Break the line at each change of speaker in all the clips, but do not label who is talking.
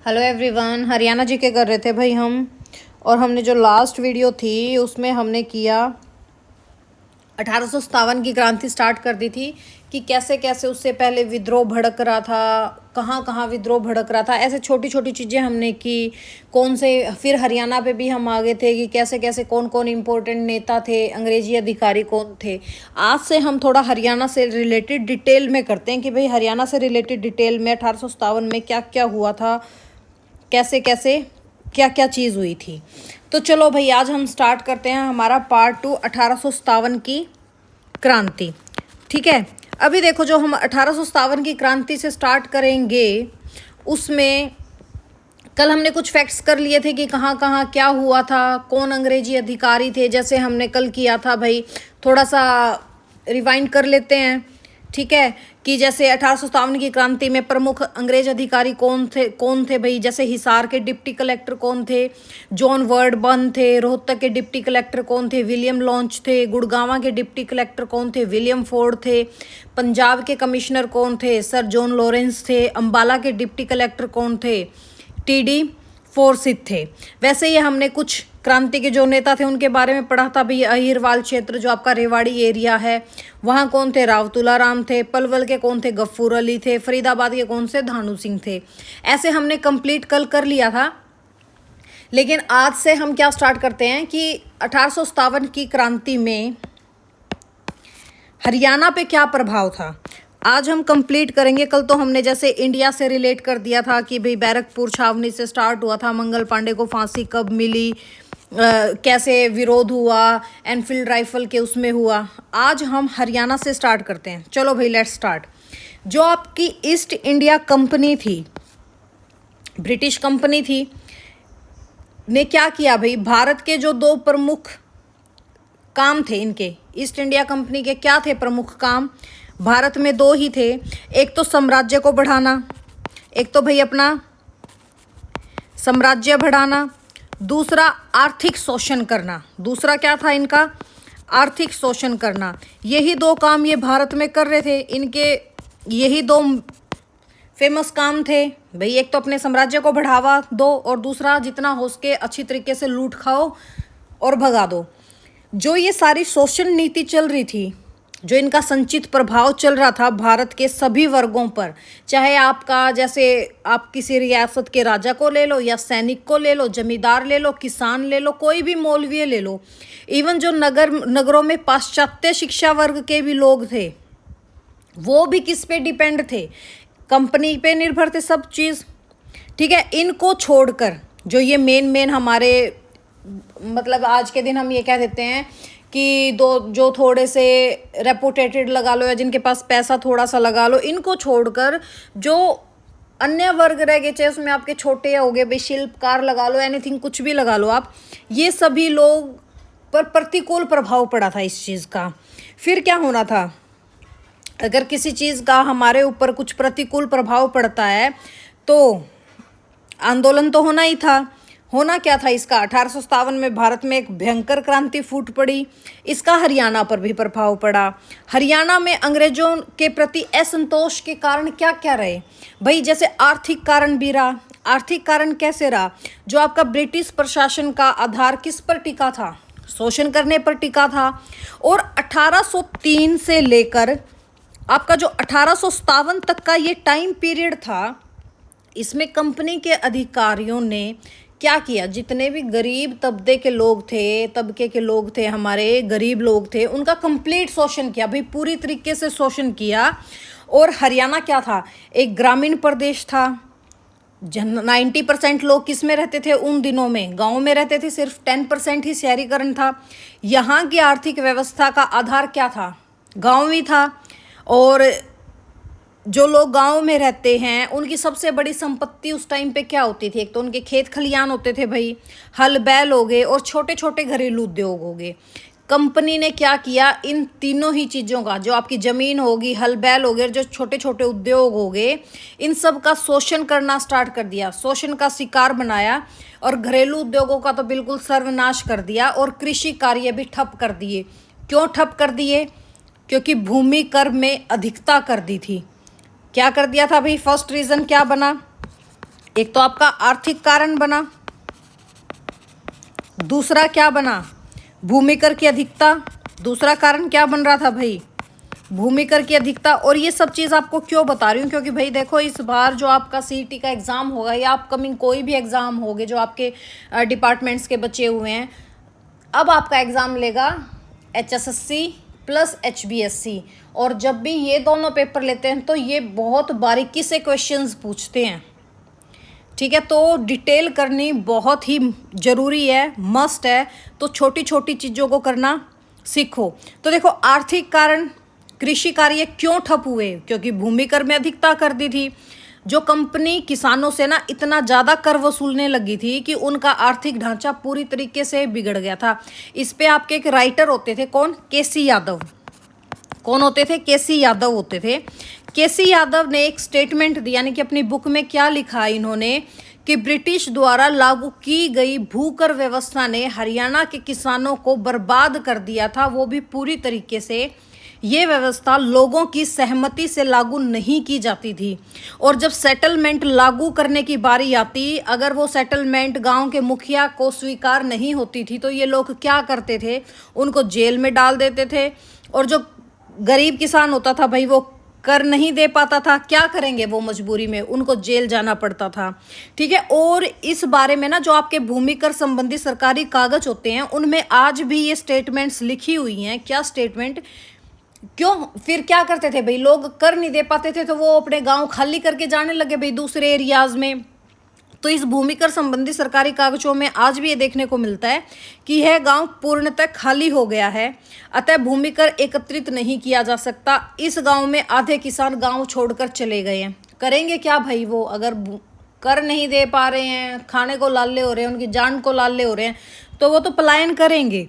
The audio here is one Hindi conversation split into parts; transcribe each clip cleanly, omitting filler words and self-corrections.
Hello everyone. हरियाणा जी के कर रहे थे भाई हम। और हमने जो लास्ट वीडियो थी उसमें हमने किया 1857 की क्रांति स्टार्ट कर दी थी कि कैसे कैसे उससे पहले विद्रोह भड़क रहा था, कहाँ कहाँ विद्रोह भड़क रहा था, ऐसे छोटी छोटी चीज़ें हमने की। कौन से फिर हरियाणा पे भी हम आगे थे कि कैसे कैसे कौन कौन इम्पोर्टेंट नेता थे, अंग्रेजी अधिकारी कौन थे। आज से हम थोड़ा हरियाणा से रिलेटेड डिटेल में करते हैं कि भाई हरियाणा से रिलेटेड डिटेल में 1857 में क्या क्या हुआ था, कैसे कैसे क्या क्या चीज़ हुई थी। तो चलो भाई आज हम स्टार्ट करते हैं हमारा पार्ट 2 1857 की क्रांति। ठीक है, अभी देखो जो हम 1857 की क्रांति से स्टार्ट करेंगे उसमें कल हमने कुछ फैक्ट्स कर लिए थे कि कहाँ कहाँ क्या हुआ था, कौन अंग्रेजी अधिकारी थे, जैसे हमने कल किया था। भाई थोड़ा सा रिवाइंड कर लेते हैं। ठीक है, कि जैसे 1857 की क्रांति में प्रमुख अंग्रेज अधिकारी कौन थे भाई। जैसे हिसार के डिप्टी कलेक्टर कौन थे, जॉन वर्डबर्न थे। रोहतक के डिप्टी कलेक्टर कौन थे, विलियम लॉन्च थे। गुड़गांव के डिप्टी कलेक्टर कौन थे, विलियम फोर्ड थे। पंजाब के कमिश्नर कौन थे, सर जॉन लॉरेंस थे। अम्बाला के डिप्टी कलेक्टर कौन थे, टीडी फोर्सिथ थे। वैसे ही हमने कुछ क्रांति के जो नेता थे उनके बारे में पढ़ा था भाई। अहिरवाल क्षेत्र जो आपका रेवाड़ी एरिया है वहाँ कौन थे, राव तुलाराम थे। पलवल के कौन थे, गफ्फूर अली थे। फरीदाबाद के कौन से, धानु सिंह थे। ऐसे हमने कंप्लीट कल कर लिया था। लेकिन आज से हम क्या स्टार्ट करते हैं कि 1857 की क्रांति में हरियाणा पे क्या प्रभाव था, आज हम कंप्लीट करेंगे। कल तो हमने जैसे इंडिया से रिलेट कर दिया था कि भाई बैरकपुर छावनी से स्टार्ट हुआ था, मंगल पांडे को फांसी कब मिली, कैसे विरोध हुआ, एनफील्ड राइफल के उसमें हुआ। आज हम हरियाणा से स्टार्ट करते हैं। चलो भाई लेट्स स्टार्ट। जो आपकी ईस्ट इंडिया कंपनी थी, ब्रिटिश कंपनी थी, ने क्या किया भाई, भारत के जो दो प्रमुख काम थे इनके, ईस्ट इंडिया कंपनी के क्या थे प्रमुख काम, भारत में दो ही थे। एक तो साम्राज्य को बढ़ाना, एक तो भाई अपना साम्राज्य बढ़ाना, दूसरा आर्थिक शोषण करना। दूसरा क्या था इनका, आर्थिक शोषण करना। यही दो काम ये भारत में कर रहे थे। इनके यही दो फेमस काम थे भाई। एक तो अपने साम्राज्य को बढ़ावा दो और दूसरा जितना हो सके अच्छी तरीके से लूट खाओ और भगा दो। जो ये सारी शोषण नीति चल रही थी, जो इनका संचित प्रभाव चल रहा था भारत के सभी वर्गों पर, चाहे आपका जैसे आप किसी रियासत के राजा को ले लो या सैनिक को ले लो, जमींदार ले लो, किसान ले लो, कोई भी मौलवी ले लो, इवन जो नगरों में पाश्चात्य शिक्षा वर्ग के भी लोग थे वो भी किस पे डिपेंड थे, कंपनी पे निर्भर थे सब चीज़। ठीक है, इनको छोड़कर जो ये मेन हमारे मतलब आज के दिन हम ये कह देते हैं कि दो जो थोड़े से रेपुटेटेड लगा लो या जिनके पास पैसा थोड़ा सा लगा लो, इनको छोड़कर जो अन्य वर्ग रह गए, चाहे उसमें आपके छोटे हो गए भाई, शिल्पकार लगा लो, एनीथिंग कुछ भी लगा लो आप, ये सभी लोग पर प्रतिकूल प्रभाव पड़ा था इस चीज़ का। फिर क्या होना था, अगर किसी चीज़ का हमारे ऊपर कुछ प्रतिकूल प्रभाव पड़ता है तो आंदोलन तो होना ही था। होना क्या था इसका, 1857 में भारत में एक भयंकर क्रांति फूट पड़ी। इसका हरियाणा पर भी प्रभाव पड़ा। हरियाणा में अंग्रेजों के प्रति असंतोष के कारण क्या क्या रहे भाई, जैसे आर्थिक कारण भी रहा। आर्थिक कारण कैसे रहा, जो आपका ब्रिटिश प्रशासन का आधार किस पर टिका था, शोषण करने पर टिका था। और 1803 से लेकर आपका जो 1857 तक का ये टाइम पीरियड था, इसमें कंपनी के अधिकारियों ने क्या किया, जितने भी गरीब तबके के लोग थे, हमारे गरीब लोग थे, उनका कंप्लीट शोषण किया भाई, पूरी तरीके से शोषण किया। और हरियाणा क्या था, एक ग्रामीण प्रदेश था। 90% लोग किस में रहते थे उन दिनों में, गाँव में रहते थे, सिर्फ 10% ही शहरीकरण था। यहाँ की आर्थिक व्यवस्था का आधार क्या था, गाँव ही था। और जो लोग गांव में रहते हैं उनकी सबसे बड़ी संपत्ति उस टाइम पे क्या होती थी, एक तो उनके खेत खलियान होते थे भाई, हल बैल हो गए और छोटे छोटे घरेलू उद्योग हो गए। कंपनी ने क्या किया, इन तीनों ही चीज़ों का, जो आपकी ज़मीन होगी, हल बैल हो गए, जो छोटे छोटे उद्योग हो गए, इन सब का शोषण करना स्टार्ट कर दिया, शोषण का शिकार बनाया। और घरेलू उद्योगों का तो बिल्कुल सर्वनाश कर दिया और कृषि कार्य भी ठप कर दिए। क्यों ठप कर दिए, क्योंकि भूमि कर में अधिकता कर दी थी। क्या कर दिया था भाई, फर्स्ट रीज़न क्या बना, एक तो आपका आर्थिक कारण बना, दूसरा क्या बना, भूमि कर की अधिकता। दूसरा कारण क्या बन रहा था भाई, भूमि कर की अधिकता। और ये सब चीज़ आपको क्यों बता रही हूँ, क्योंकि भाई देखो इस बार जो आपका सीईटी का एग्ज़ाम होगा या अपकमिंग कोई भी एग्ज़ाम होगे जो आपके डिपार्टमेंट्स के बचे हुए हैं, अब आपका एग्ज़ाम लेगा HSSC प्लस HBSC। और जब भी ये दोनों पेपर लेते हैं तो ये बहुत बारीकी से क्वेश्चंस पूछते हैं, ठीक है। तो डिटेल करनी बहुत ही ज़रूरी है, मस्ट है। तो छोटी छोटी चीज़ों को करना सीखो। तो देखो आर्थिक कारण, कृषि कार्य क्यों ठप हुए, क्योंकि भूमि कर में अधिकता कर दी थी। जो कंपनी किसानों से ना इतना ज़्यादा कर वसूलने लगी थी कि उनका आर्थिक ढांचा पूरी तरीके से बिगड़ गया था। इस पे आपके एक राइटर होते थे, कौन, केसी यादव। कौन होते थे, केसी यादव होते थे। केसी यादव ने एक स्टेटमेंट दी, यानी कि अपनी बुक में क्या लिखा इन्होंने कि ब्रिटिश द्वारा लागू की गई भूकर व्यवस्था ने हरियाणा के किसानों को बर्बाद कर दिया था, वो भी पूरी तरीके से। ये व्यवस्था लोगों की सहमति से लागू नहीं की जाती थी, और जब सेटलमेंट लागू करने की बारी आती, अगर वो सेटलमेंट गांव के मुखिया को स्वीकार नहीं होती थी तो ये लोग क्या करते थे, उनको जेल में डाल देते थे। और जो गरीब किसान होता था भाई, वो कर नहीं दे पाता था, क्या करेंगे वो, मजबूरी में उनको जेल जाना पड़ता था, ठीक है। और इस बारे में ना जो आपके भूमि कर संबंधी सरकारी कागज होते हैं उनमें आज भी ये स्टेटमेंट्स लिखी हुई हैं। क्या स्टेटमेंट, क्यों, फिर क्या करते थे भाई, लोग कर नहीं दे पाते थे तो वो अपने गांव खाली करके जाने लगे भाई दूसरे एरियाज में। तो इस भूमि कर संबंधी सरकारी कागजों में आज भी ये देखने को मिलता है कि यह गांव पूर्णतः खाली हो गया है, अतः भूमि कर एकत्रित नहीं किया जा सकता। इस गांव में आधे किसान गांव छोड़कर चले गए हैं। करेंगे क्या भाई वो, अगर कर नहीं दे पा रहे हैं, खाने को लाले हो रहे हैं, उनकी जान को लाले हो रहे हैं, तो वो तो पलायन करेंगे।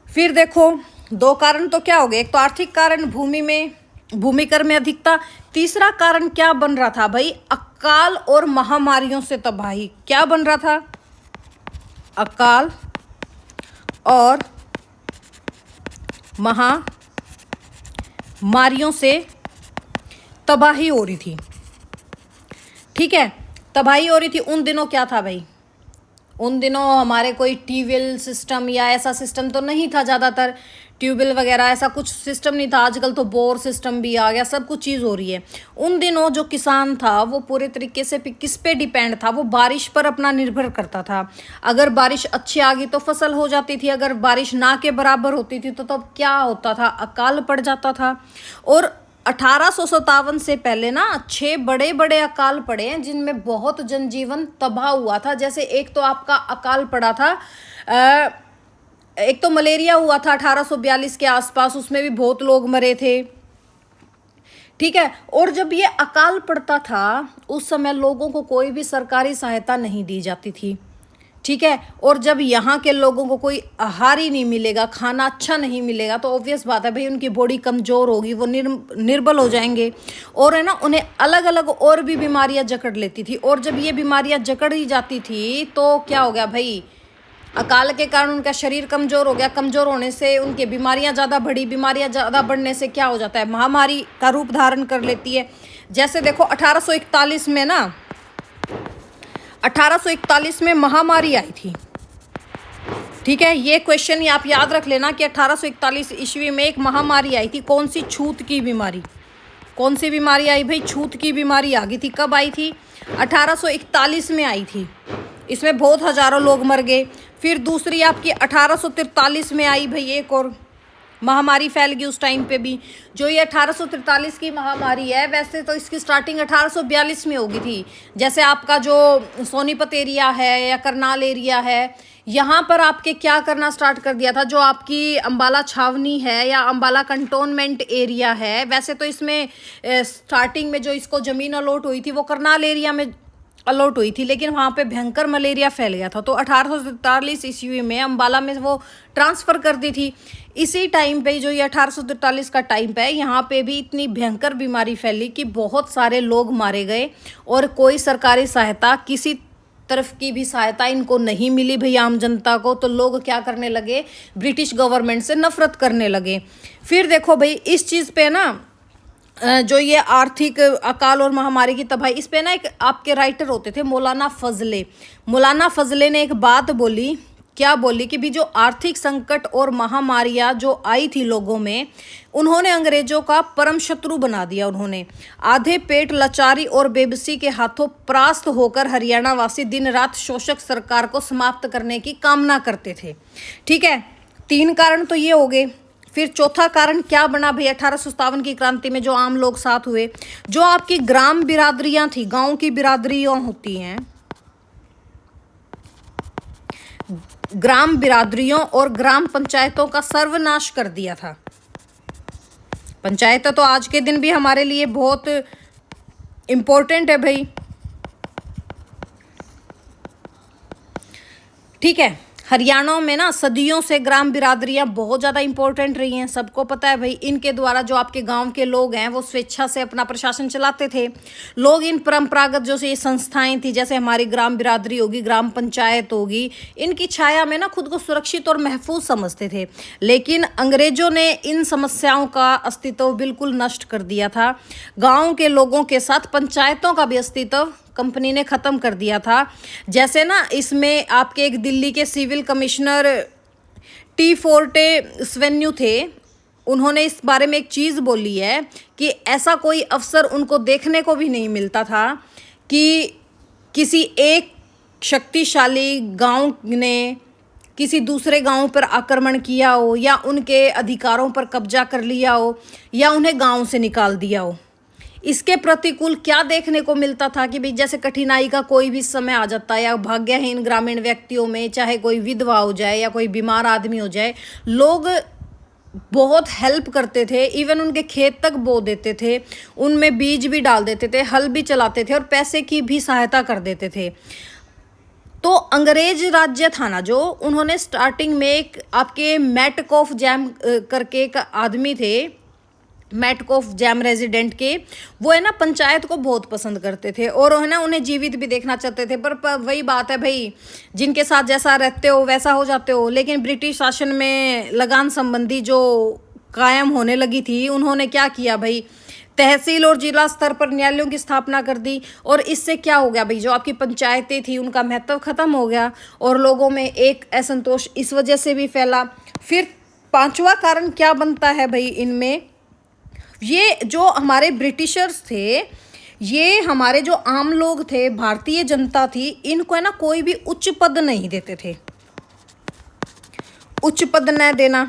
फिर देखो दो कारण तो क्या हो गए, एक तो आर्थिक कारण, भूमि कर में अधिकता। तीसरा कारण क्या बन रहा था भाई, अकाल और महामारियों से तबाही। क्या बन रहा था, अकाल और महामारियों से तबाही हो रही थी, ठीक है, तबाही हो रही थी। उन दिनों क्या था भाई, उन दिनों हमारे कोई ट्यूबवेल सिस्टम या ऐसा सिस्टम तो नहीं था, ज़्यादातर ट्यूबवेल वगैरह ऐसा कुछ सिस्टम नहीं था। आजकल तो बोर सिस्टम भी आ गया, सब कुछ चीज़ हो रही है। उन दिनों जो किसान था वो पूरे तरीके से किस पे डिपेंड था, वो बारिश पर अपना निर्भर करता था। अगर बारिश अच्छी आ गई तो फसल हो जाती थी, अगर बारिश ना के बराबर होती थी तो तब क्या होता था, अकाल पड़ जाता था। और 1857 से पहले ना 6 बड़े बड़े अकाल पड़े हैं जिनमें बहुत जनजीवन तबाह हुआ था। जैसे एक तो आपका अकाल पड़ा था, एक तो मलेरिया हुआ था 1842 के आसपास, उसमें भी बहुत लोग मरे थे, ठीक है। और जब ये अकाल पड़ता था उस समय लोगों को कोई भी सरकारी सहायता नहीं दी जाती थी, ठीक है। और जब यहाँ के लोगों को कोई आहार ही नहीं मिलेगा, खाना अच्छा नहीं मिलेगा, तो ऑब्वियस बात है भाई उनकी बॉडी कमज़ोर होगी, वो निर्बल हो जाएंगे, और है ना उन्हें अलग अलग और भी बीमारियाँ जकड़ लेती थी। और जब ये बीमारियाँ जकड़ ही जाती थी तो क्या हो गया भाई, अकाल के कारण उनका शरीर कमज़ोर हो गया, कमज़ोर होने से उनकी बीमारियां ज़्यादा बढ़ी, बीमारियां ज़्यादा बढ़ने से क्या हो जाता है, महामारी का रूप धारण कर लेती है। जैसे देखो 1841 में ना, 1841 में महामारी आई थी, ठीक है। ये क्वेश्चन आप याद रख लेना कि 1841 ईस्वी में एक महामारी आई थी। कौन सी, छूत की बीमारी। कौन सी बीमारी आई भाई, छूत की बीमारी आ गई थी। कब आई थी, 1841 में आई थी। इसमें बहुत हजारों लोग मर गए। फिर दूसरी आपकी 1843 में आई भाई, एक और महामारी फैल गई उस टाइम पे भी। जो ये 1843 की महामारी है, वैसे तो इसकी स्टार्टिंग 1842 में होगी थी। जैसे आपका जो सोनीपत एरिया है या करनाल एरिया है, यहाँ पर आपके क्या करना स्टार्ट कर दिया था, जो आपकी अंबाला छावनी है या अंबाला कंटोनमेंट एरिया है, वैसे तो इसमें स्टार्टिंग में जो इसको ज़मीन अलॉट हुई थी वो करनाल एरिया में अलॉट हुई थी, लेकिन वहाँ पे भयंकर मलेरिया फैल गया था। तो 1843 ईस्वी में अंबाला में वो ट्रांसफ़र कर दी थी। इसी टाइम पे जो ये 1843 का टाइम पे है, यहाँ पे भी इतनी भयंकर बीमारी फैली कि बहुत सारे लोग मारे गए, और कोई सरकारी सहायता, किसी तरफ की भी सहायता इनको नहीं मिली भाई आम जनता को। तो लोग क्या करने लगे, ब्रिटिश गवर्नमेंट से नफरत करने लगे। फिर देखो भाई इस चीज़ पे ना जो ये आर्थिक अकाल और महामारी की तबाही, इस पे ना एक आपके राइटर होते थे मौलाना फजले। मौलाना फजले ने एक बात बोली, क्या बोली कि भी जो आर्थिक संकट और महामारियां जो आई थी लोगों में, उन्होंने अंग्रेजों का परम शत्रु बना दिया। उन्होंने आधे पेट लाचारी और बेबसी के हाथों परास्त होकर हरियाणा वासी दिन रात शोषक सरकार को समाप्त करने की कामना करते थे। ठीक है, 3 कारण तो ये हो गए। फिर चौथा कारण क्या बना भाई 1857 की क्रांति में, जो आम लोग साथ हुए, जो आपकी ग्राम बिरादरियां थी, गांव की बिरादरियां होती हैं, ग्राम बिरादरियों और ग्राम पंचायतों का सर्वनाश कर दिया था। पंचायतें तो आज के दिन भी हमारे लिए बहुत इंपॉर्टेंट है भाई। ठीक है, हरियाणा में ना सदियों से ग्राम बिरादरियां बहुत ज़्यादा इंपॉर्टेंट रही हैं, सबको पता है भाई। इनके द्वारा जो आपके गांव के लोग हैं वो स्वेच्छा से अपना प्रशासन चलाते थे। लोग इन परंपरागत जो ये संस्थाएं थी, जैसे हमारी ग्राम बिरादरी होगी, ग्राम पंचायत होगी, इनकी छाया में ना खुद को सुरक्षित और महफूज समझते थे। लेकिन अंग्रेजों ने इन समस्याओं का अस्तित्व बिल्कुल नष्ट कर दिया था। गाँव के लोगों के साथ पंचायतों का भी अस्तित्व कंपनी ने ख़त्म कर दिया था। जैसे ना इसमें आपके एक दिल्ली के सिविल कमिश्नर टी फोर्टे स्वेन्यू थे, उन्होंने इस बारे में एक चीज़ बोली है कि ऐसा कोई अवसर उनको देखने को भी नहीं मिलता था कि किसी एक शक्तिशाली गांव ने किसी दूसरे गांव पर आक्रमण किया हो, या उनके अधिकारों पर कब्जा कर लिया हो, या उन्हें गांव से निकाल दिया हो। इसके प्रतिकूल क्या देखने को मिलता था कि भाई जैसे कठिनाई का कोई भी समय आ जाता है, या भाग्यहीन ग्रामीण व्यक्तियों में, चाहे कोई विधवा हो जाए या कोई बीमार आदमी हो जाए, लोग बहुत हेल्प करते थे। इवन उनके खेत तक बो देते थे, उनमें बीज भी डाल देते थे, हल भी चलाते थे और पैसे की भी सहायता कर देते थे। तो अंग्रेज राज्य था ना जो, उन्होंने स्टार्टिंग में एक आपके मैटकॉफ जैम करके एक आदमी थे, मैटकॉफ जैम रेजिडेंट के, वो है ना पंचायत को बहुत पसंद करते थे और है ना उन्हें जीवित भी देखना चाहते थे। पर वही बात है भाई, जिनके साथ जैसा रहते हो वैसा हो जाते हो। लेकिन ब्रिटिश शासन में लगान संबंधी जो कायम होने लगी थी, उन्होंने क्या किया भाई, तहसील और जिला स्तर पर न्यायालयों की स्थापना कर दी। और इससे क्या हो गया भाई, जो आपकी पंचायतें थी उनका महत्व खत्म हो गया और लोगों में एक असंतोष इस वजह से भी फैला। फिर 5वां कारण क्या बनता है भाई इनमें, ये जो हमारे ब्रिटिशर्स थे, ये हमारे जो आम लोग थे, भारतीय जनता थी, इनको है ना कोई भी उच्च पद नहीं देते थे। उच्च पद न देना,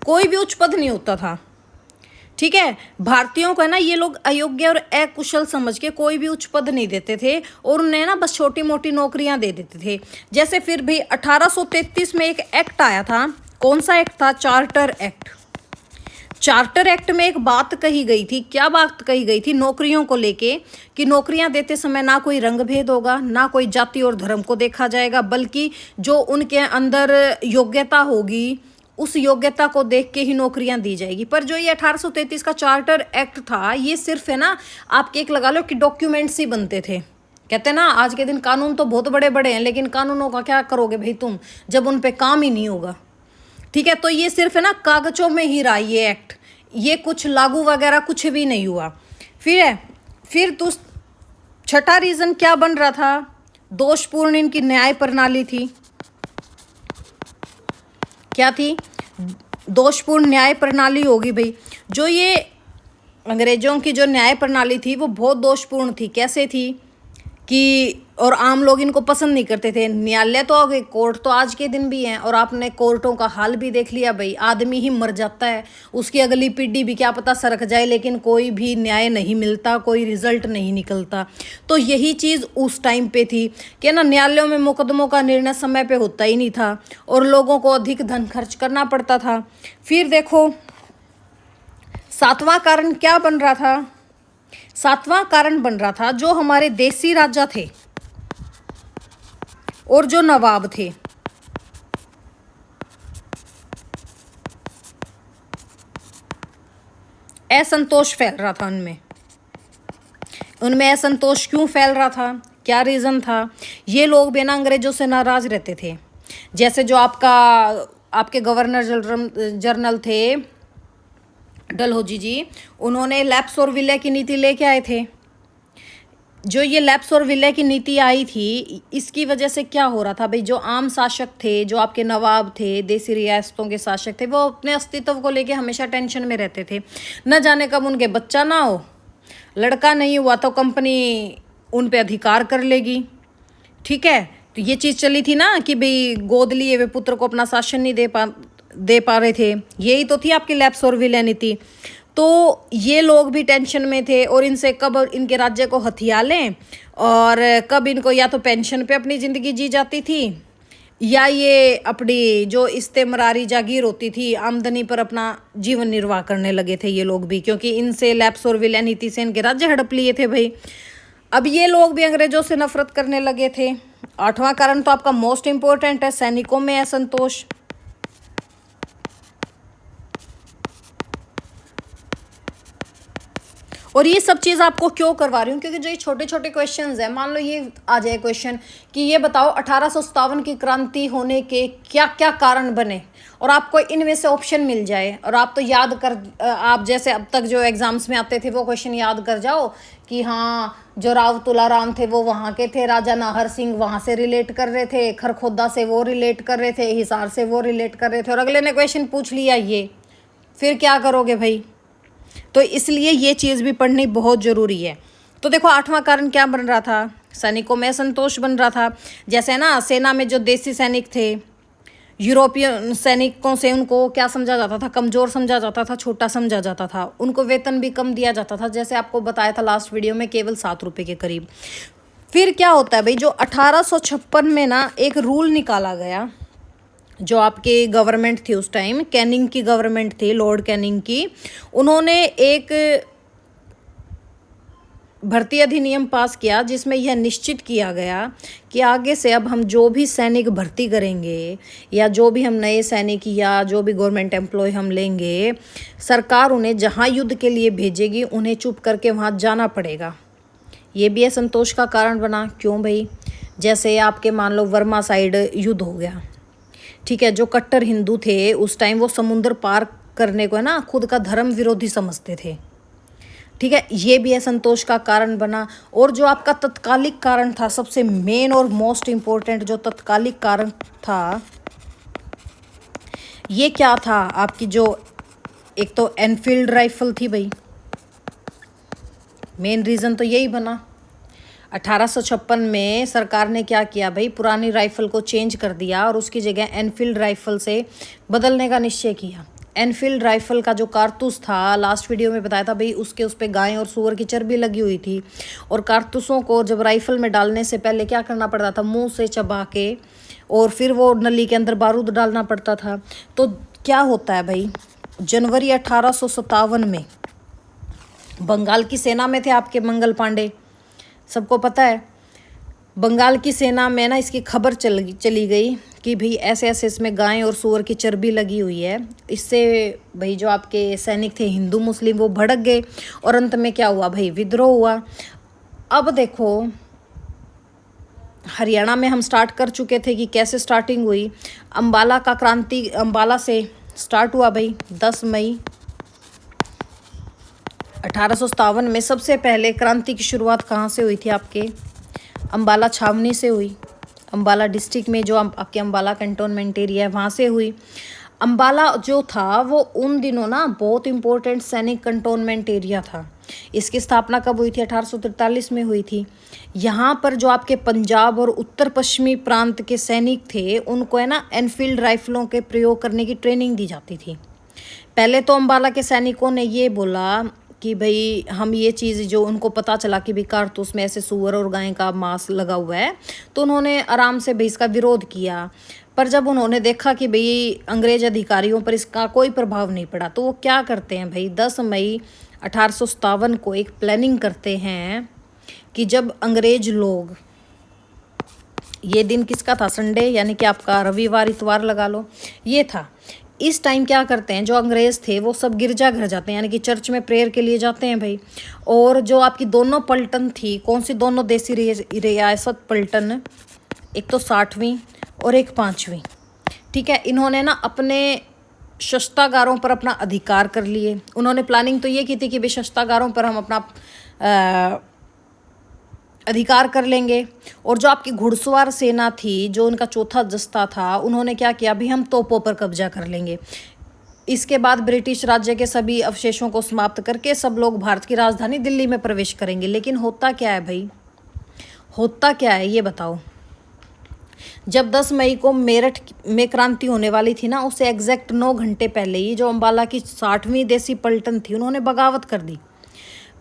कोई भी उच्च पद नहीं होता था। ठीक है, भारतीयों को है ना ये लोग अयोग्य और अकुशल समझ के कोई भी उच्च पद नहीं देते थे और उन्हें ना बस छोटी मोटी नौकरियां दे देते थे। जैसे फिर भी 1833 में एक एक्ट आया था। कौन सा एक्ट था? Charter act. चार्टर एक्ट में एक बात कही गई थी। क्या बात कही गई थी? नौकरियों को लेके, कि नौकरियां देते समय ना कोई रंग भेद होगा, ना कोई जाति और धर्म को देखा जाएगा, बल्कि जो उनके अंदर योग्यता होगी उस योग्यता को देख के ही नौकरियां दी जाएगी। पर जो ये 1833 का चार्टर एक्ट था, ये सिर्फ है ना आपके एक लगा लो कि डॉक्यूमेंट्स ही बनते थे। कहते हैं ना आज के दिन कानून तो बहुत बड़े बड़े हैं, लेकिन कानूनों का क्या करोगे भाई तुम जब उन पे काम ही नहीं होगा। ठीक है, तो ये सिर्फ है ना कागजों में ही रहा ये एक्ट, ये कुछ लागू वगैरह कुछ भी नहीं हुआ। फिर तो 6ठा रीज़न क्या बन रहा था? दोषपूर्ण इनकी न्याय प्रणाली थी। क्या थी? दोषपूर्ण न्याय प्रणाली होगी भाई। जो ये अंग्रेजों की जो न्याय प्रणाली थी वो बहुत दोषपूर्ण थी। कैसे थी कि, और आम लोग इनको पसंद नहीं करते थे। न्यायालय तो आ गए, कोर्ट तो आज के दिन भी हैं, और आपने कोर्टों का हाल भी देख लिया भाई। आदमी ही मर जाता है, उसकी अगली पीढ़ी भी क्या पता सरक जाए, लेकिन कोई भी न्याय नहीं मिलता, कोई रिजल्ट नहीं निकलता। तो यही चीज़ उस टाइम पे थी कि ना न्यायालयों में मुकदमों का निर्णय समय पे होता ही नहीं था और लोगों को अधिक धन खर्च करना पड़ता था। फिर देखो 7वां कारण क्या बन रहा था? 7वां कारण बन रहा था जो हमारे देसी राजा थे और जो नवाब थे, असंतोष फैल रहा था उनमें असंतोष क्यों फैल रहा था? क्या रीज़न था? ये लोग बिना अंग्रेजों से नाराज रहते थे। जैसे जो आपके गवर्नर जनरल थे डलहौजी जी, उन्होंने लैप्स और विलय की नीति लेके आए थे। जो ये लैप्स और विलय की नीति आई थी, इसकी वजह से क्या हो रहा था भाई, जो आम शासक थे, जो आपके नवाब थे, देसी रियासतों के शासक थे, वो अपने अस्तित्व को लेके हमेशा टेंशन में रहते थे। न जाने कब उनके बच्चा ना हो, लड़का नहीं हुआ तो कंपनी उन पे अधिकार कर लेगी। ठीक है, तो ये चीज़ चली थी ना कि भाई गोद लिए हुए पुत्र को अपना शासन नहीं दे पा रहे थे। यही तो थी आपकी लैप्स और विलय नीति। तो ये लोग भी टेंशन में थे, और इनसे कब इनके राज्य को हथिया लें, और कब इनको या तो पेंशन पे अपनी ज़िंदगी जी जाती थी, या ये अपनी जो इस्तेमरारी जागीर होती थी, आमदनी पर अपना जीवन निर्वाह करने लगे थे ये लोग भी, क्योंकि इनसे लैप्स और विलय नीति से इनके राज्य हड़प लिए थे भाई। अब ये लोग भी अंग्रेजों से नफरत करने लगे थे। 8वां कारण तो आपका मोस्ट इम्पोर्टेंट है, सैनिकों में असंतोष। और ये सब चीज़ आपको क्यों करवा रही हूँ, क्योंकि जो ये छोटे छोटे क्वेश्चंस हैं, मान लो ये आ जाए क्वेश्चन कि ये बताओ 1857 की क्रांति होने के क्या क्या कारण बने, और आपको इनमें से ऑप्शन मिल जाए, और आप तो याद कर, आप जैसे अब तक जो एग्जाम्स में आते थे वो क्वेश्चन याद कर जाओ कि हाँ, जो राव तुलाराम थे वो वहाँ के थे, राजा नाहर सिंह वहाँ से रिलेट कर रहे थे, खरखोदा से वो रिलेट कर रहे थे, हिसार से वो रिलेट कर रहे थे, और अगले ने क्वेश्चन पूछ लिया ये, फिर क्या करोगे भाई। तो इसलिए ये चीज़ भी पढ़नी बहुत ज़रूरी है। तो देखो 8वां कारण क्या बन रहा था, सैनिकों में संतोष बन रहा था। जैसे ना सेना में जो देसी सैनिक थे, यूरोपियन सैनिकों से उनको क्या समझा जाता था, कमज़ोर समझा जाता था, छोटा समझा जाता था, उनको वेतन भी कम दिया जाता था, जैसे आपको बताया था लास्ट वीडियो में, केवल 7 रुपये के करीब। फिर क्या होता है भाई, जो 1856 में ना एक रूल निकाला गया, जो आपके गवर्नमेंट थी उस टाइम, कैनिंग की गवर्नमेंट थी, लॉर्ड कैनिंग की, उन्होंने एक भर्ती अधिनियम पास किया जिसमें यह निश्चित किया गया कि आगे से अब हम जो भी सैनिक भर्ती करेंगे, या जो भी हम नए सैनिक या जो भी गवर्नमेंट एम्प्लॉय हम लेंगे, सरकार उन्हें जहां युद्ध के लिए भेजेगी उन्हें चुप करके वहां जाना पड़ेगा। ये भी असंतोष का कारण बना। क्यों भाई, जैसे आपके मान लो वर्मा साइड युद्ध हो गया, ठीक है, जो कट्टर हिंदू थे उस टाइम, वो समुद्र पार करने को है ना खुद का धर्म विरोधी समझते थे। ठीक है, ये भी असंतोष का कारण बना। और जो आपका तत्कालिक कारण था, सबसे मेन और मोस्ट इम्पोर्टेंट जो तत्कालिक कारण था, ये क्या था आपकी, जो एक तो एनफील्ड राइफल थी भाई, मेन रीज़न तो यही बना। 1856 में सरकार ने क्या किया भाई, पुरानी राइफल को चेंज कर दिया और उसकी जगह एनफील्ड राइफल से बदलने का निश्चय किया। एनफील्ड राइफल का जो कारतूस था, लास्ट वीडियो में बताया था भाई, उस पे गाय और सूअर की चर्बी लगी हुई थी, और कारतूसों को जब राइफल में डालने से पहले क्या करना पड़ता था, मुंह से चबा के, और फिर वो नली के अंदर बारूद डालना पड़ता था। तो क्या होता है भाई, जनवरी 1857 में बंगाल की सेना में थे आपके मंगल पांडे, सबको पता है। बंगाल की सेना में ना इसकी खबर चली गई कि भाई ऐसे ऐसे इसमें गाय और सूअर की चर्बी लगी हुई है। इससे भाई जो आपके सैनिक थे हिंदू मुस्लिम, वो भड़क गए, और अंत में क्या हुआ भाई, विद्रोह हुआ। अब देखो हरियाणा में हम स्टार्ट कर चुके थे कि कैसे स्टार्टिंग हुई। अम्बाला का क्रांति अम्बाला से स्टार्ट हुआ भाई, 10 मई 1857 में। सबसे पहले क्रांति की शुरुआत कहाँ से हुई थी, आपके अम्बाला छावनी से हुई। अम्बाला डिस्ट्रिक्ट में जो आपके अम्बाला कंटोनमेंट एरिया है वहाँ से हुई। अम्बाला जो था वो उन दिनों ना बहुत इम्पोर्टेंट सैनिक कंटोनमेंट एरिया था। इसकी स्थापना कब हुई थी, 1843 में हुई थी। यहाँ पर जो आपके पंजाब और उत्तर पश्चिमी प्रांत के सैनिक थे, उनको है ना एनफील्ड राइफलों के प्रयोग करने की ट्रेनिंग दी जाती थी। पहले तो अम्बाला के सैनिकों ने ये बोला कि भाई हम ये चीज़, जो उनको पता चला कि भाई कारतूस में ऐसे सूअर और गाय का मांस लगा हुआ है, तो उन्होंने आराम से भाई इसका विरोध किया। पर जब उन्होंने देखा कि भाई अंग्रेज अधिकारियों पर इसका कोई प्रभाव नहीं पड़ा, तो वो क्या करते हैं भाई, 10 मई 1857 को एक प्लानिंग करते हैं कि जब अंग्रेज लोग, ये दिन किसका था, संडे, यानी कि आपका रविवार इतवार लगा लो, ये था। इस टाइम क्या करते हैं, जो अंग्रेज़ थे वो सब गिरजाघर जाते हैं, यानी कि चर्च में प्रेयर के लिए जाते हैं भाई। और जो आपकी दोनों पलटन थी, कौन सी दोनों देसी रियासत पलटन, एक तो 60वीं और एक 5वीं, ठीक है, इन्होंने ना अपने शस्त्रागारों पर अपना अधिकार कर लिए। उन्होंने प्लानिंग तो ये की थी कि भाई शस्त्रागारों पर हम अपना अधिकार कर लेंगे। और जो आपकी घुड़सवार सेना थी, जो उनका चौथा दस्ता था, उन्होंने क्या किया, अभी हम तोपों पर कब्जा कर लेंगे। इसके बाद ब्रिटिश राज्य के सभी अवशेषों को समाप्त करके सब लोग भारत की राजधानी दिल्ली में प्रवेश करेंगे। लेकिन होता क्या है भाई, होता क्या है ये बताओ। जब 10 मई को मेरठ में क्रांति होने वाली थी ना, उससे एग्जैक्ट 9 घंटे पहले ही जो अम्बाला की 60वीं देसी पलटन थी, उन्होंने बगावत कर दी।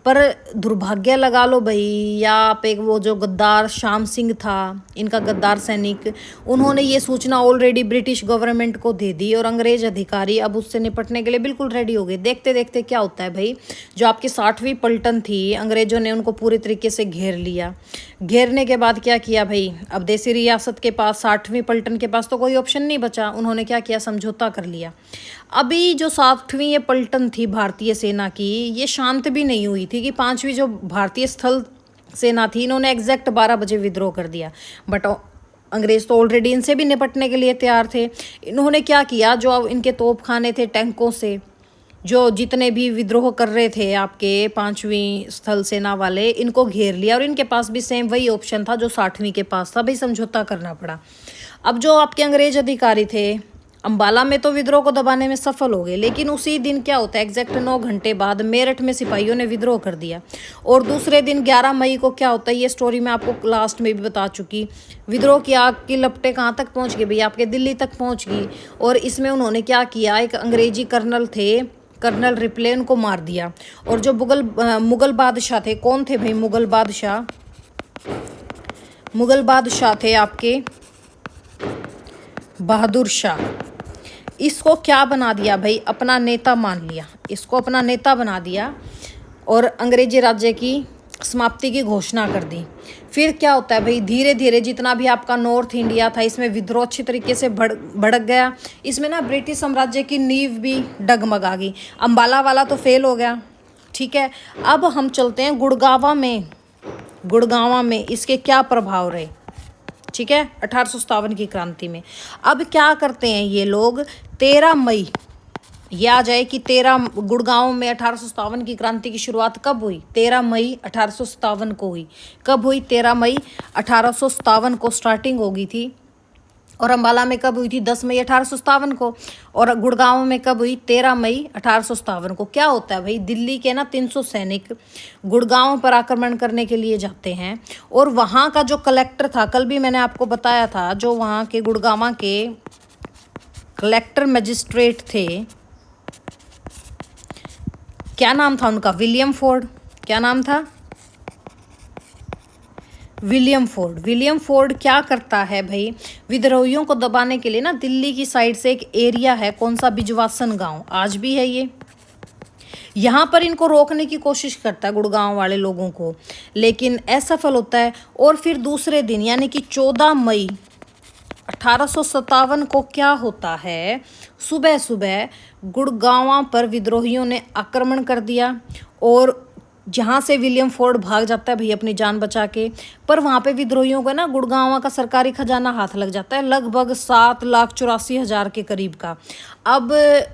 पर दुर्भाग्य लगा लो भाई, या आप एक वो जो गद्दार श्याम सिंह था, इनका गद्दार सैनिक, उन्होंने ये सूचना ऑलरेडी ब्रिटिश गवर्नमेंट को दे दी और अंग्रेज अधिकारी अब उससे निपटने के लिए बिल्कुल रेडी हो गए। देखते देखते क्या होता है भाई, जो आपकी 60वीं पलटन थी, अंग्रेजों ने उनको पूरी तरीके से घेर लिया। घेरने के बाद क्या किया भाई, अब देसी रियासत के पास 60वीं पलटन के पास तो कोई ऑप्शन नहीं बचा। उन्होंने क्या किया, समझौता कर लिया। अभी जो 60वीं ये पलटन थी भारतीय सेना की, ये शांत भी नहीं हुई थी कि 5वीं जो भारतीय स्थल सेना थी, इन्होंने एग्जैक्ट 12 बजे विद्रोह कर दिया। बट अंग्रेज तो ऑलरेडी इनसे भी निपटने के लिए तैयार थे। इन्होंने क्या किया, जो अब इनके तोपखाने थे टैंकों से, जो जितने भी विद्रोह कर रहे थे आपके 5वीं स्थल सेना वाले, इनको घेर लिया। और इनके पास भी सेम वही ऑप्शन था जो 60वीं के पास था, भाई समझौता करना पड़ा। अब जो आपके अंग्रेज अधिकारी थे, अम्बाला में तो विद्रोह को दबाने में सफल हो गए, लेकिन उसी दिन क्या होता है, एग्जैक्ट 9 घंटे बाद मेरठ में सिपाहियों ने विद्रोह कर दिया। और दूसरे दिन 11 मई को क्या होता है, ये स्टोरी मैं आपको लास्ट में भी बता चुकी। विद्रोह की आग की लपटें कहाँ तक पहुँच गई भैया, आपके दिल्ली तक पहुँच गई। और इसमें उन्होंने क्या किया, एक अंग्रेजी कर्नल थे, कर्नल रिप्ले, उनको मार दिया। और जो मुगल बादशाह थे, कौन थे भाई मुगल बादशाह, मुगल बादशाह थे आपके बहादुर शाह। इसको क्या बना दिया भाई, अपना नेता मान लिया, इसको अपना नेता बना दिया और अंग्रेजी राज्य की समाप्ति की घोषणा कर दी। फिर क्या होता है भाई, धीरे धीरे जितना भी आपका नॉर्थ इंडिया था, इसमें विद्रोह अच्छी तरीके से भड़क गया। इसमें ना ब्रिटिश साम्राज्य की नींव भी डगमगा गई। अम्बाला वाला तो फेल हो गया, ठीक है। अब हम चलते हैं गुड़गांवा में। गुड़गांवा में इसके क्या प्रभाव रहे, ठीक है, 1857 की क्रांति में। अब क्या करते हैं ये लोग, 13 मई, ये आ जाए कि 13 गुड़गांव में 1857 की क्रांति की शुरुआत कब हुई, 13 मई 1857 को हुई। कब हुई, 13 मई 1857 को स्टार्टिंग हो गई थी। और अम्बाला में कब हुई थी, 10 मई 1857 को। और गुड़गांव में कब हुई, 13 मई 1857 को। क्या होता है भाई, दिल्ली के ना 300 सैनिक गुड़गांव पर आक्रमण करने के लिए जाते हैं। और वहाँ का जो कलेक्टर था, कल भी मैंने आपको बताया था, जो वहाँ के गुड़गांव के कलेक्टर मजिस्ट्रेट थे, क्या नाम था उनका, विलियम फोर्ड। क्या नाम था, विलियम फोर्ड। विलियम फोर्ड क्या करता है भाई, विद्रोहियों को दबाने के लिए ना दिल्ली की साइड से एक एरिया है, कौन सा, बिजवासन गांव, आज भी है ये। यहाँ पर इनको रोकने की कोशिश करता है गुड़गांव वाले लोगों को, लेकिन असफल होता है। और फिर दूसरे दिन यानी कि 14 मई 1857 को क्या होता है, सुबह सुबह गुड़गांव पर विद्रोहियों ने आक्रमण कर दिया। और जहाँ से विलियम फोर्ड भाग जाता है भाई अपनी जान बचा के, पर वहाँ पे विद्रोहियों को ना गुड़गांव का सरकारी खजाना हाथ लग जाता है, लगभग 7,84,000 के करीब का। अब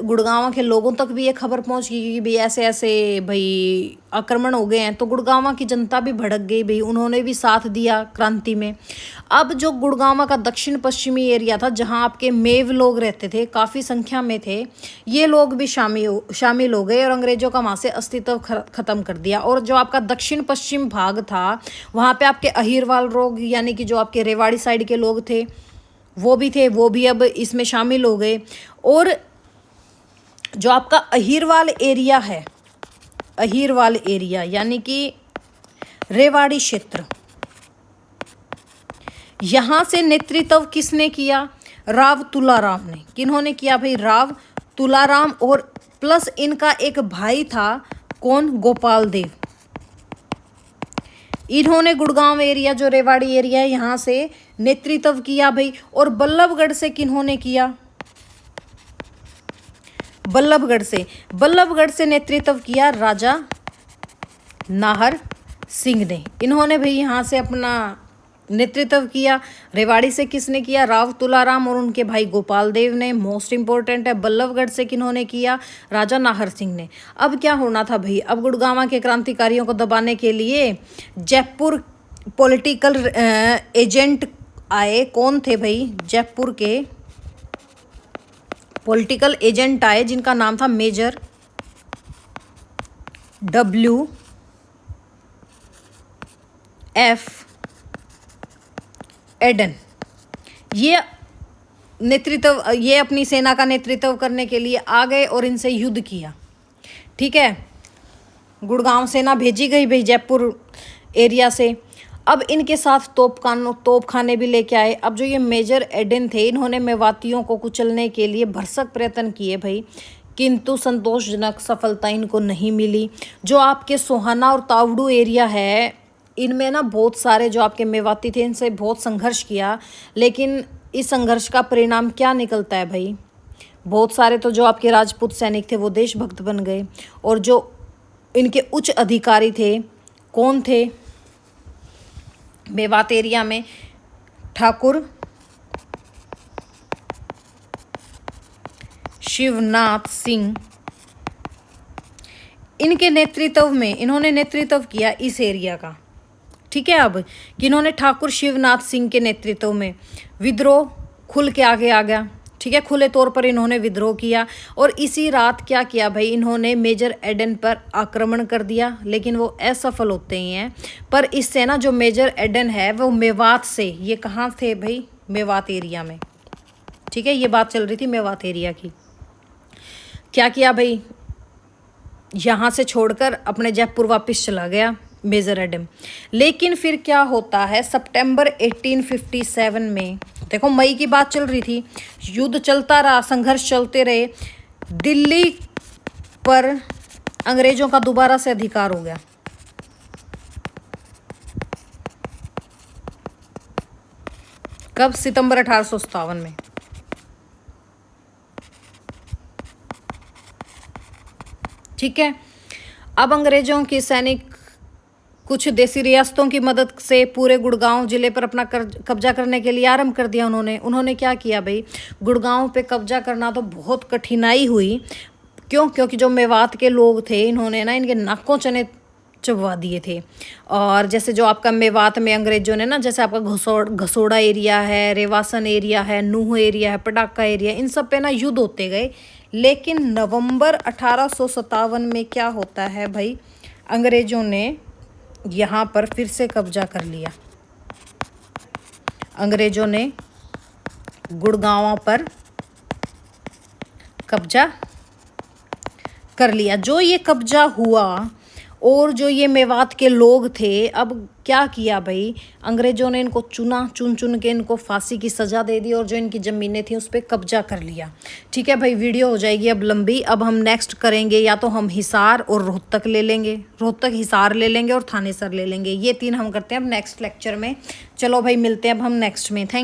गुड़गांव के लोगों तक भी ये खबर पहुँच गई कि भाई ऐसे ऐसे भाई आक्रमण हो गए हैं। तो गुड़गांव की जनता भी भड़क गई भाई, उन्होंने भी साथ दिया क्रांति में। अब जो गुड़गांव का दक्षिण पश्चिमी एरिया था, जहाँ आपके मेव लोग रहते थे, काफ़ी संख्या में थे, ये लोग भी शामिल हो गए और अंग्रेजों का वहाँ से अस्तित्व खत्म कर दिया। और जो आपका दक्षिण पश्चिम भाग था, वहाँ पे आपके अहिरवाल लोग, यानी कि जो आपके रेवाड़ी साइड के लोग थे, वो भी अब इसमें शामिल हो गए। और जो आपका अहिरवाल एरिया है, अहिरवाल एरिया यानी कि रेवाड़ी क्षेत्र, यहाँ से नेतृत्व किसने किया, राव तुलाराम ने। किन्होंने किया भाई, राव तुलाराम। और प्लस इनका एक भाई था, कौन, गोपाल देव। इन्होंने गुड़गांव एरिया, जो रेवाड़ी एरिया है, यहाँ से नेतृत्व किया भाई। और बल्लभगढ़ से किन्होंने किया, बल्लभगढ़ से नेतृत्व किया राजा नाहर सिंह ने। इन्होंने भाई यहाँ से अपना नेतृत्व किया। रेवाड़ी से किसने किया? राव तुलाराम और उनके भाई गोपाल देव ने। मोस्ट इंपॉर्टेंट है। बल्लभगढ़ से किन्होंने किया? राजा नाहर सिंह ने। अब क्या होना था भाई, अब गुड़गांव के क्रांतिकारियों को दबाने के लिए जयपुर पॉलिटिकल एजेंट आए। कौन थे भाई? जयपुर के पॉलिटिकल एजेंट आए जिनका नाम था मेजर W F एडन। ये अपनी सेना का नेतृत्व करने के लिए आ गए और इनसे युद्ध किया। ठीक है, गुड़गांव सेना भेजी गई भाई जयपुर एरिया से। अब इनके साथ तोप खाने भी लेके आए। अब जो ये मेजर एडन थे, इन्होंने मेवातियों को कुचलने के लिए भरसक प्रयत्न किए भाई, किंतु संतोषजनक सफलता इनको नहीं मिली। जो आपके सोहाना और तावड़ू एरिया है, इनमें ना बहुत सारे जो आपके मेवाती थे, इनसे बहुत संघर्ष किया, लेकिन इस संघर्ष का परिणाम क्या निकलता है भाई? बहुत सारे तो जो आपके राजपूत सैनिक थे वो देशभक्त बन गए, और जो इनके उच्च अधिकारी थे, कौन थे मेवात एरिया में? ठाकुर शिवनाथ सिंह। इनके नेतृत्व में, इन्होंने नेतृत्व किया इस एरिया का। ठीक है, अब किन्होंने? ठाकुर शिवनाथ सिंह के नेतृत्व में विद्रोह खुल के आगे आ गया। ठीक है, खुले तौर पर इन्होंने विद्रोह किया। और इसी रात क्या किया भाई, इन्होंने मेजर एडन पर आक्रमण कर दिया, लेकिन वो असफल होते ही हैं। पर इससे ना जो मेजर एडन है वो मेवात से, ये कहाँ थे भाई? मेवात एरिया में। ठीक है, ये बात चल रही थी मेवात एरिया की। क्या किया भाई, यहाँ से छोड़कर अपने जयपुर वापस चला गया मेजर एडम। लेकिन फिर क्या होता है, सितंबर 1857 में, देखो मई की बात चल रही थी, युद्ध चलता रहा, संघर्ष चलते रहे, दिल्ली पर अंग्रेजों का दोबारा से अधिकार हो गया। कब? सितंबर 1857 में। ठीक है, अब अंग्रेजों के सैनिक कुछ देसी रियासतों की मदद से पूरे गुड़गांव जिले पर अपना कब्जा करने के लिए आरंभ कर दिया। उन्होंने क्या किया भाई, गुड़गांव पे कब्जा करना तो बहुत कठिनाई हुई। क्यों? क्योंकि जो मेवात के लोग थे, इन्होंने ना इनके नाकों चने चबवा दिए थे। और जैसे जो आपका मेवात में अंग्रेजों ने ना, जैसे आपका घसोड़ा एरिया है, रेवासन एरिया है, नूह एरिया है, पटाका एरिया, इन सब पे ना युद्ध होते गए। लेकिन नवंबर 1857 में क्या होता है भाई, अंग्रेजों ने यहाँ पर फिर से कब्जा कर लिया। अंग्रेजों ने गुड़गांव पर कब्जा कर लिया। जो ये कब्जा हुआ और जो ये मेवात के लोग थे, अब क्या किया भाई, अंग्रेजों ने इनको चुन के इनको फांसी की सज़ा दे दी और जो इनकी ज़मीनें थी उस पर कब्जा कर लिया। ठीक है भाई, वीडियो हो जाएगी अब लंबी। अब हम नेक्स्ट करेंगे, या तो हम हिसार और रोहतक ले लेंगे, रोहतक हिसार ले लेंगे और थानेसर ले लेंगे। ये 3 हम करते हैं अब नेक्स्ट लेक्चर में। चलो भाई, मिलते हैं अब हम नेक्स्ट में। थैंक